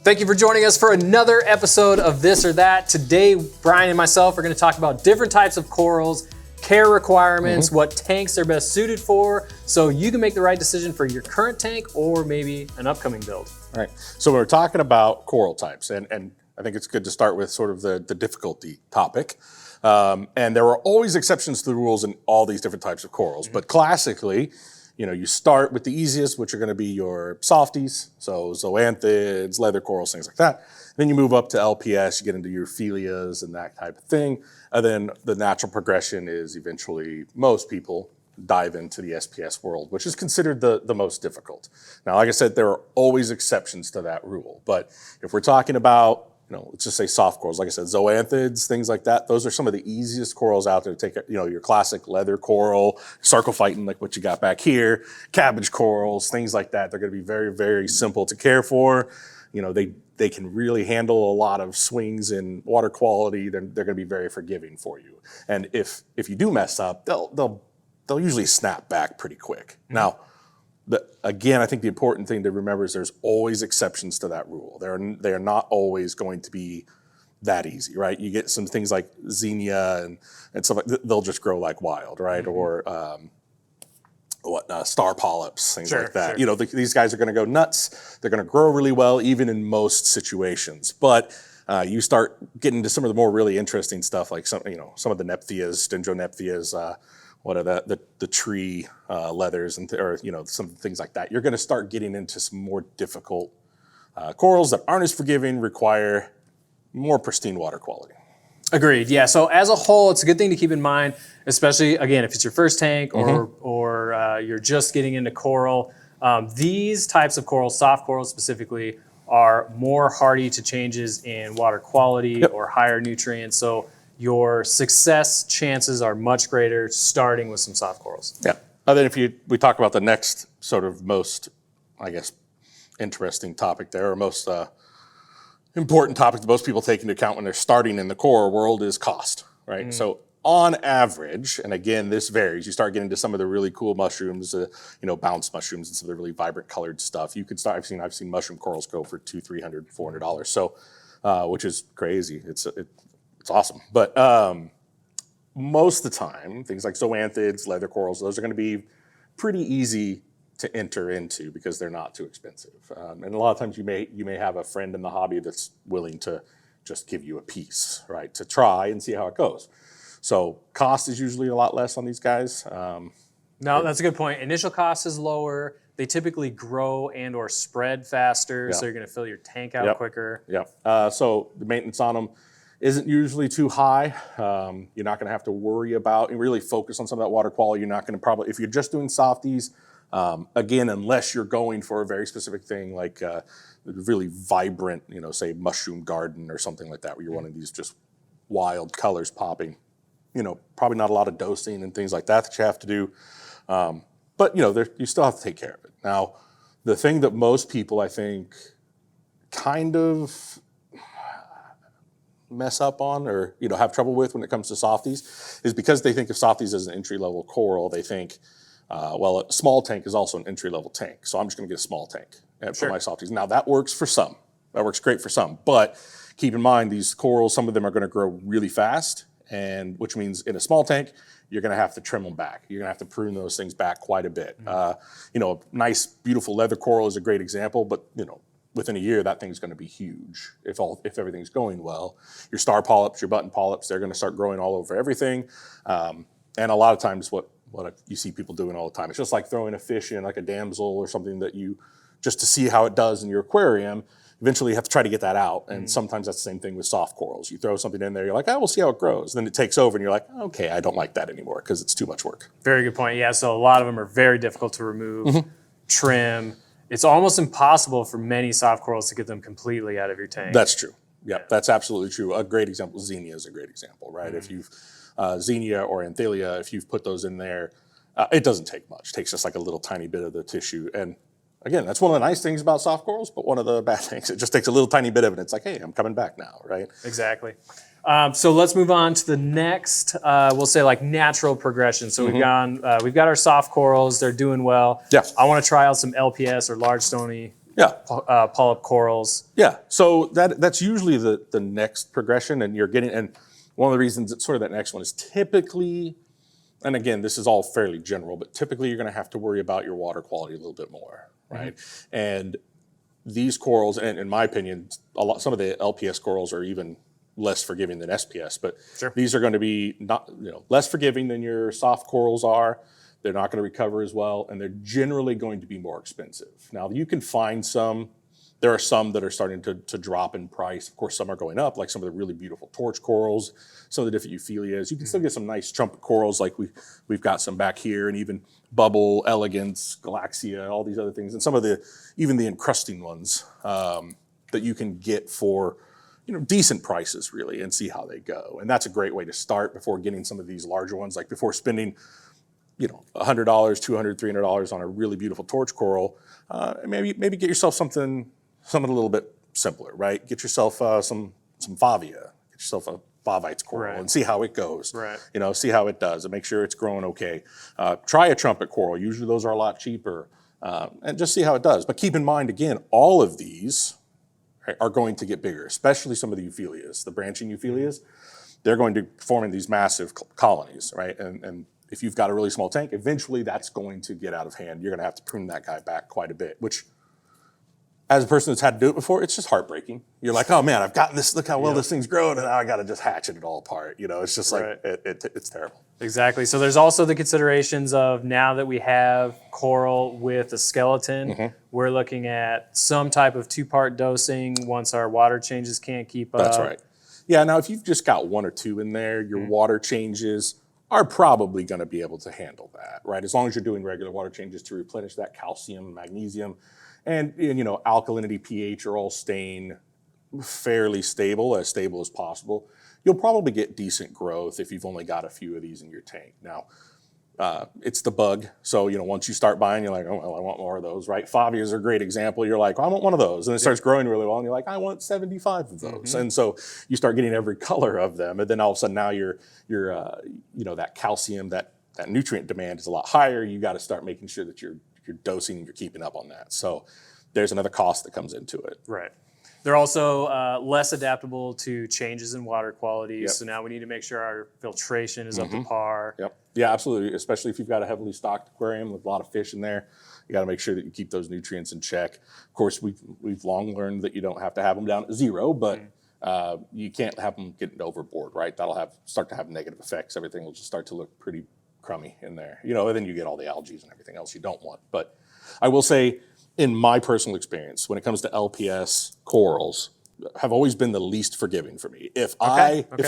Thank you for joining us for another episode of This or That. Today, Brian and myself are going to talk about different types of corals, care requirements, what tanks they're best suited for, so you can make the right decision for your current tank or maybe an upcoming build. All right, so we're talking about coral types, and I think it's good to start with sort of the difficulty topic. And there are always exceptions to the rules in all these different types of corals, but classically, you start with the easiest, which are going to be your softies, so zoanthids, leather corals, things like that. Then you move up to LPS, you get into your philias and that type of thing. And then the natural progression is eventually most people dive into the SPS world, which is considered the most difficult. Now, like I said, there are always exceptions to that rule. But if we're talking about, let's just say soft corals, like I said, zoanthids, things like that, those are some of the easiest corals out there to take, your classic leather coral, sarcophyton, like what you got back here, cabbage corals, things like that. They're going to be very, very simple to care for. They can really handle a lot of swings in water quality. They're going to be very forgiving for you. And if you do mess up, they'll usually snap back pretty quick. Now, again, I think the important thing to remember is there's always exceptions to that rule. They are not always going to be that easy, right? You get some things like xenia and stuff like that, they'll just grow like wild, right? Or star polyps, things like that. Sure. These guys are going to go nuts. They're going to grow really well, even in most situations. But you start getting into some of the more really interesting stuff, like some of the nepthias, stingonepthias, what are the tree leathers or some things like that. You're going to start getting into some more difficult corals that aren't as forgiving, require more pristine water quality. Agreed. Yeah. So as a whole, it's a good thing to keep in mind, especially again if it's your first tank or you're just getting into coral. These types of corals, soft corals specifically, are more hardy to changes in water quality or higher nutrients. So your success chances are much greater starting with some soft corals. Yeah. And then we talk about the next sort of most, I guess, interesting topic there, or most important topic that most people take into account when they're starting in the coral world is cost, right? So on average, and again, this varies, you start getting to some of the really cool mushrooms, bounce mushrooms and some of the really vibrant colored stuff. You could start, I've seen mushroom corals go for $200, $300, $400. So, which is crazy. It's awesome. But most of the time, things like zoanthids, leather corals, those are going to be pretty easy to enter into because they're not too expensive. And a lot of times you may have a friend in the hobby that's willing to just give you a piece, right, to try and see how it goes. So cost is usually a lot less on these guys. No, that's a good point. Initial cost is lower. They typically grow and or spread faster, so you're going to fill your tank out quicker. Yeah. So the maintenance on them isn't usually too high. You're not going to have to worry about and really focus on some of that water quality. You're not going to if you're just doing softies, again, unless you're going for a very specific thing like really vibrant, say mushroom garden or something like that, where you're wanting these just wild colors popping, probably not a lot of dosing and things like that you have to do. But, you still have to take care of it. Now, the thing that most people, I think, kind of mess up on or have trouble with when it comes to softies is because they think of softies as an entry-level coral. They think, a small tank is also an entry-level tank, so I'm just going to get a small tank for my softies. Now, that works for some. That works great for some. But keep in mind, these corals, some of them are going to grow really fast, and which means in a small tank, you're going to have to trim them back. You're going to have to prune those things back quite a bit. A nice, beautiful leather coral is a great example, but, within a year, that thing's going to be huge if everything's going well. Your star polyps, your button polyps, they're going to start growing all over everything. And a lot of times what you see people doing all the time, it's just like throwing a fish in like a damsel or something that just to see how it does in your aquarium. Eventually you have to try to get that out. And sometimes that's the same thing with soft corals. You throw something in there, you're like, we'll see how it grows. Then it takes over and you're like, okay, I don't like that anymore because it's too much work. Very good point. Yeah, so a lot of them are very difficult to remove, trim. It's almost impossible for many soft corals to get them completely out of your tank. That's true. Yeah, that's absolutely true. A great example, xenia is a great example, right? If you've xenia or anthilia, if you've put those in there, it doesn't take much. It takes just like a little tiny bit of the tissue. And again, that's one of the nice things about soft corals, but one of the bad things, it just takes a little tiny bit of it. It's like, hey, I'm coming back now, right? Exactly. So let's move on to the next, we'll say like natural progression. So we've got our soft corals, they're doing well. Yeah. I want to try out some LPS or large stony Yeah. polyp corals. Yeah, so that's usually the next progression, and you're getting, and one of the reasons it's sort of that next one is typically, and again, this is all fairly general, but typically you're going to have to worry about your water quality a little bit more, right? And these corals, and in my opinion, some of the LPS corals are even less forgiving than SPS, but these are going to be not, less forgiving than your soft corals are. They're not going to recover as well, and they're generally going to be more expensive. Now, you can find some. There are some that are starting to drop in price. Of course, some are going up, like some of the really beautiful torch corals, some of the different euphyllias. You can still get some nice trumpet corals, like we've got some back here, and even bubble, elegance, galaxia, all these other things, and some of even the encrusting ones that you can get for decent prices, really, and see how they go. And that's a great way to start before getting some of these larger ones, like before spending $100, $200, $300 on a really beautiful torch coral. Maybe get yourself something a little bit simpler, right? Get yourself some favia. Get yourself a Favites coral and see how it goes. Right. See how it does and make sure it's growing okay. Try a trumpet coral. Usually those are a lot cheaper, and just see how it does. But keep in mind, again, all of these are going to get bigger, especially some of the euphyllias, the branching euphyllias. They're going to form in these massive colonies, right? And if you've got a really small tank, eventually that's going to get out of hand. You're going to have to prune that guy back quite a bit, which, as a person that's had to do it before, it's just heartbreaking. You're like, oh man, I've gotten this, look how well this thing's grown, and now I got to just hatchet it all apart. It's just like, it's terrible. Exactly. So there's also the considerations of, now that we have coral with a skeleton, we're looking at some type of 2-part dosing once our water changes can't keep up. That's right. Yeah, now if you've just got 1 or 2 in there, your water changes are probably going to be able to handle that, right? As long as you're doing regular water changes to replenish that calcium, magnesium, and alkalinity, pH are all staying fairly stable as possible. You'll probably get decent growth if you've only got a few of these in your tank. Now, it's the bug. So, once you start buying, you're like, oh, well, I want more of those, right? Favias are a great example. You're like, I want one of those. And it starts growing really well. And you're like, I want 75 of those. And so you start getting every color of them. And then all of a sudden now you're that calcium, that nutrient demand is a lot higher. You got to start making sure that you're dosing and you're keeping up on that. So there's another cost that comes into it. Right. They're also less adaptable to changes in water quality. So now we need to make sure our filtration is up to par. Yep. Yeah, absolutely. Especially if you've got a heavily stocked aquarium with a lot of fish in there, you got to make sure that you keep those nutrients in check. Of course, we've long learned that you don't have to have them down at 0, but you can't have them getting overboard, right? That'll start to have negative effects. Everything will just start to look pretty crummy in there, and then you get all the algae and everything else you don't want. But I will say, in my personal experience, when it comes to LPS corals, have always been the least forgiving for me. If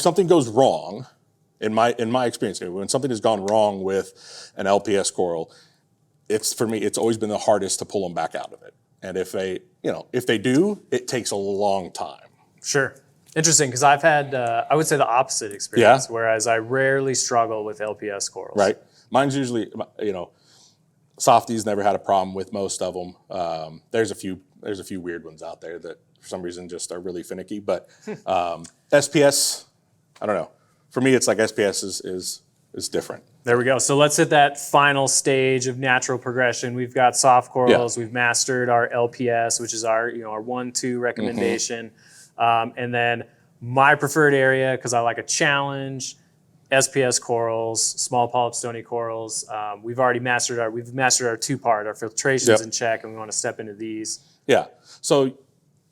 something goes wrong, in my experience, when something has gone wrong with an LPS coral, for me, it's always been the hardest to pull them back out of it. And if they do, it takes a long time. Sure. Interesting, because I've had, I would say, the opposite experience, whereas I rarely struggle with LPS corals. Right. Mine's usually, Softies never had a problem with most of them. There's a few weird ones out there that for some reason just are really finicky. But SPS, I don't know. For me, it's like SPS is different. There we go. So let's hit that final stage of natural progression. We've got soft corals. We've mastered our LPS, which is our 1-2 recommendation. And then my preferred area, because I like a challenge, SPS corals, small polyp stony corals. We've mastered our 2-part. Our filtration's in check, and we want to step into these. Yeah. So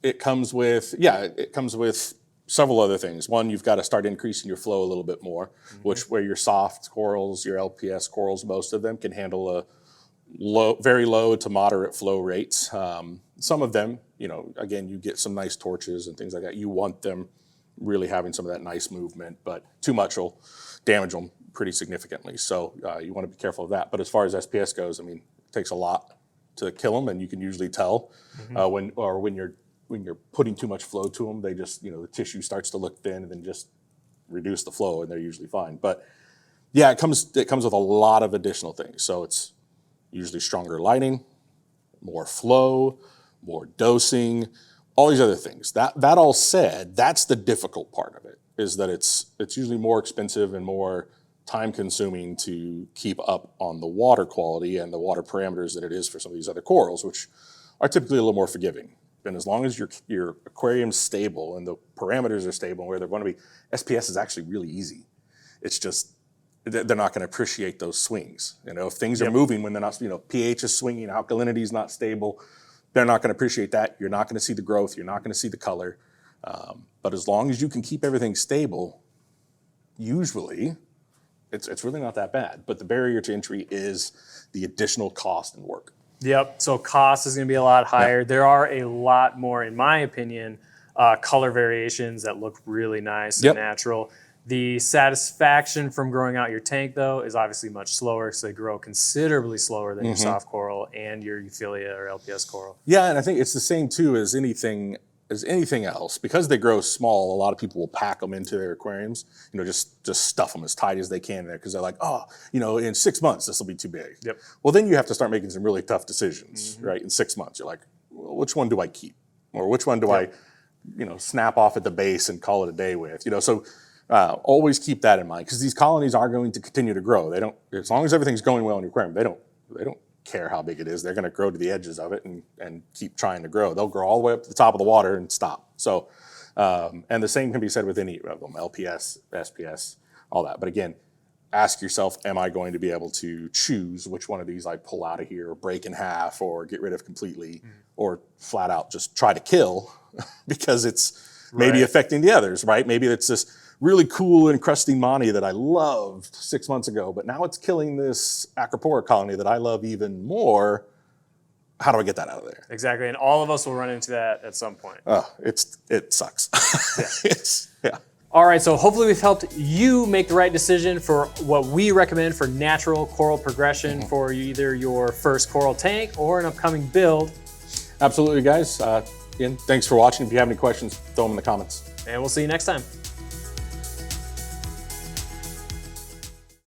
it comes with several other things. One, you've got to start increasing your flow a little bit more, where your soft corals, your LPS corals, most of them can handle very low to moderate flow rates. Some of them, again, you get some nice torches and things like that. You want them really having some of that nice movement, but too much will damage them pretty significantly. So you want to be careful of that. But as far as SPS goes, it takes a lot to kill them, and you can usually tell when you're putting too much flow to them. They just, the tissue starts to look thin, and then just reduce the flow, and they're usually fine. But yeah, it comes with a lot of additional things. So it's usually stronger lighting, more flow, more dosing, all these other things. That all said, that's the difficult part of it, is that it's usually more expensive and more time consuming to keep up on the water quality and the water parameters that it is for some of these other corals, which are typically a little more forgiving. And as long as your aquarium's stable and the parameters are stable where they're going to be, SPS is actually really easy. It's just, they're not going to appreciate those swings. If things are moving when they're not, pH is swinging, alkalinity is not stable, they're not going to appreciate that. You're not going to see the growth. You're not going to see the color. But as long as you can keep everything stable, usually it's really not that bad. But the barrier to entry is the additional cost and work. Yep. So cost is going to be a lot higher. There are a lot more, in my opinion, color variations that look really nice and natural. The satisfaction from growing out your tank, though, is obviously much slower, so they grow considerably slower than your soft coral and your Euphilia or LPS coral. Yeah, and I think it's the same too as anything else. Because they grow small, a lot of people will pack them into their aquariums. Just stuff them as tight as they can there because they're like, in 6 months this will be too big. Yep. Well, then you have to start making some really tough decisions, right? In 6 months, you're like, well, which one do I keep, or which one do I, snap off at the base and call it a day with? So. Always keep that in mind because these colonies are going to continue to grow. They don't, as long as everything's going well in your aquarium, they don't care how big it is. They're going to grow to the edges of it and keep trying to grow. They'll grow all the way up to the top of the water and stop. So, and the same can be said with any of them, LPS, SPS, all that. But again, ask yourself, am I going to be able to choose which one of these I pull out of here or break in half or get rid of completely or flat out just try to kill because it's maybe affecting the others, right? Maybe it's this really cool encrusting Monty that I loved 6 months ago, but now it's killing this Acropora colony that I love even more. How do I get that out of there? Exactly, and all of us will run into that at some point. It sucks. All right, so hopefully we've helped you make the right decision for what we recommend for natural coral progression for either your first coral tank or an upcoming build. Absolutely, guys. Again, thanks for watching. If you have any questions, throw them in the comments. And we'll see you next time.